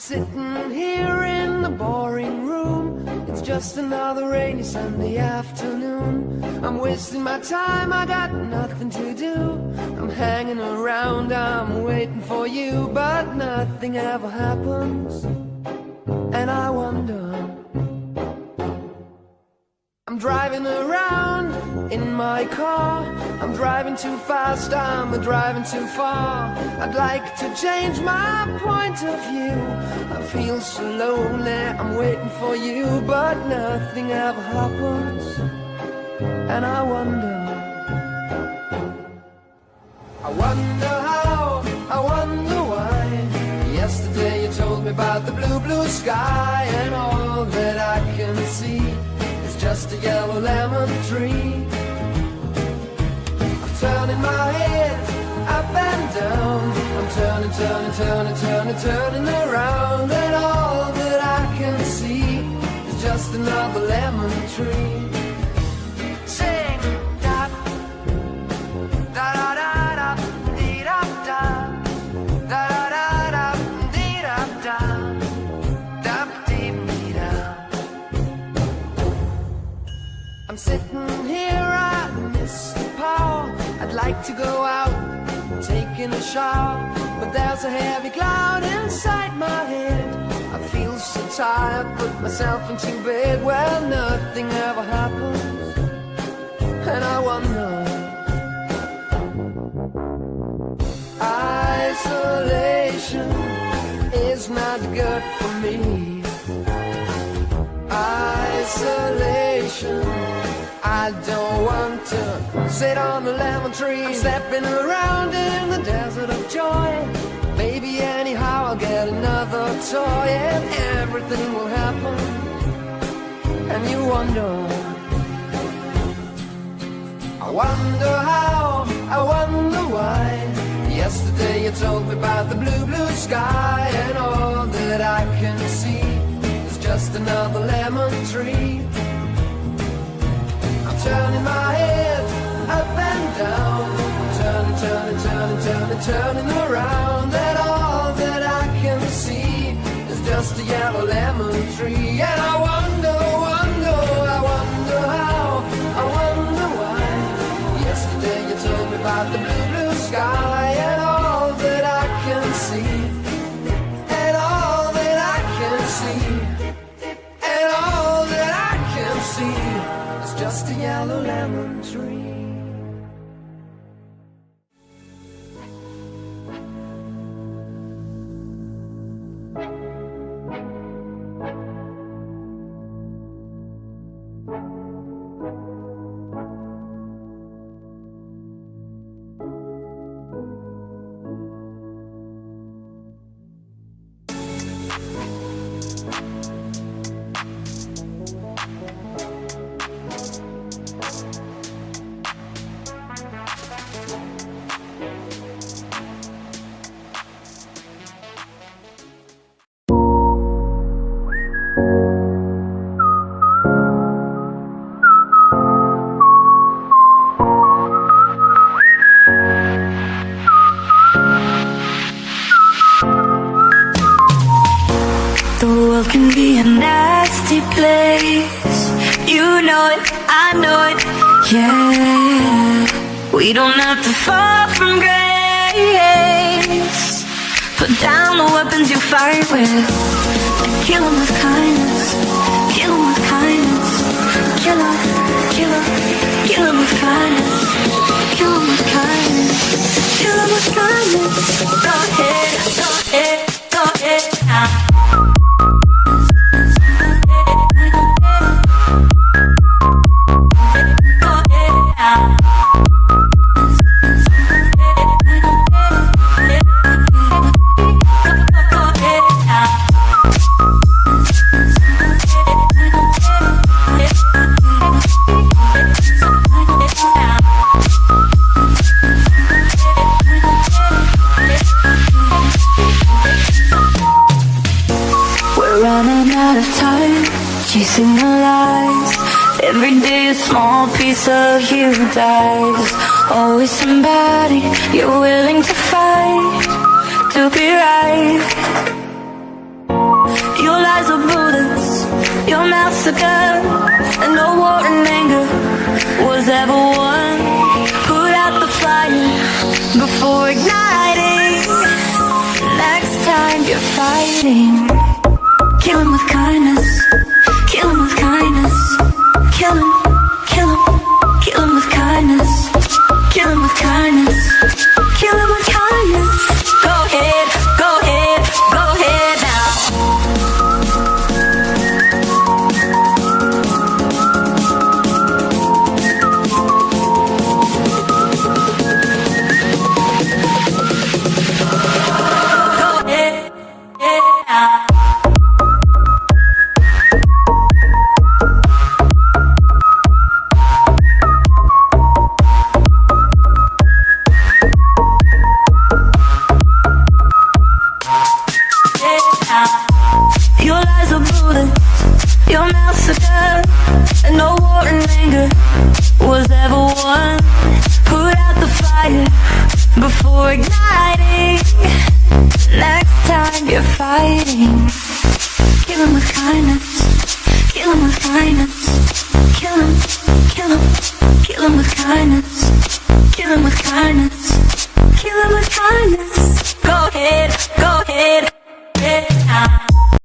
sitting here in the boring room. It's just another rainy Sunday afternoon. I'm wasting my time, I got nothing to do. I'm hanging around, I'm waiting for you, but nothing ever happens. And I wonder, I'm driving around in my car. I'm driving too fast, I'm driving too far. I'd like to change my point of view. I feel so lonely, I'm waiting for you, but nothing ever happens. And I wonder how, I wonder why. Yesterday you told me about the blue, blue sky, and all that I can see is just a yellow lemon tree. I'm turning my head up and down. I'm turning around, and all that I can see is just another lemon tree. Sing da da da da da dee da da da da da dee da da da dee dee da. I'm sitting here, I miss the power. I'd like to go out, taking a shower, but there's a heavy cloud inside my head. I feel so tired, put myself into bed. Well, nothing ever happens, and I wonder. Isolation is not good for me. Isolation, I don't want to sit on the lemon tree. I'm stepping around in the desert of joy. Maybe anyhow I'll get another toy, and everything will happen. And you wonder, I wonder how, I wonder why. Yesterday you told me about the blue, blue sky, and all that I can see is just another lemon tree. I'm turning my head up and down. I'm turning around, and all that I can see is just a yellow lemon tree. And I wonder how, I wonder why. Yesterday you told me about the blue, blue sky, and all that I can see, and all that I can see, and all that I can see is just a yellow lemon tree. Can be a nasty place. You know it, I know it, yeah. We don't have to fall from grace. Put down the weapons you fight with, and kill them with kindness. Kill them with kindness. Kill them, kill them, kill them with kindness. Kill them with kindness. Kill them with kindness. Go ahead, go ahead, go ahead now. Chasing the lies. Every day a small piece of you dies. Always somebody you're willing to fight to be right. massacre, and no war and anger was ever won. Put out the fire before igniting. Next time you're fighting, kill him with kindness, kill him with kindness, kill him, kill him, kill him with kindness, kill him with kindness, kill him with kindness. Go ahead, go ahead, go ahead now. Your lies are brutal, your massacre, and no war and anger was ever won. Put out the fire before igniting. Next time you're fighting, kill him with kindness, kill him with kindness, kill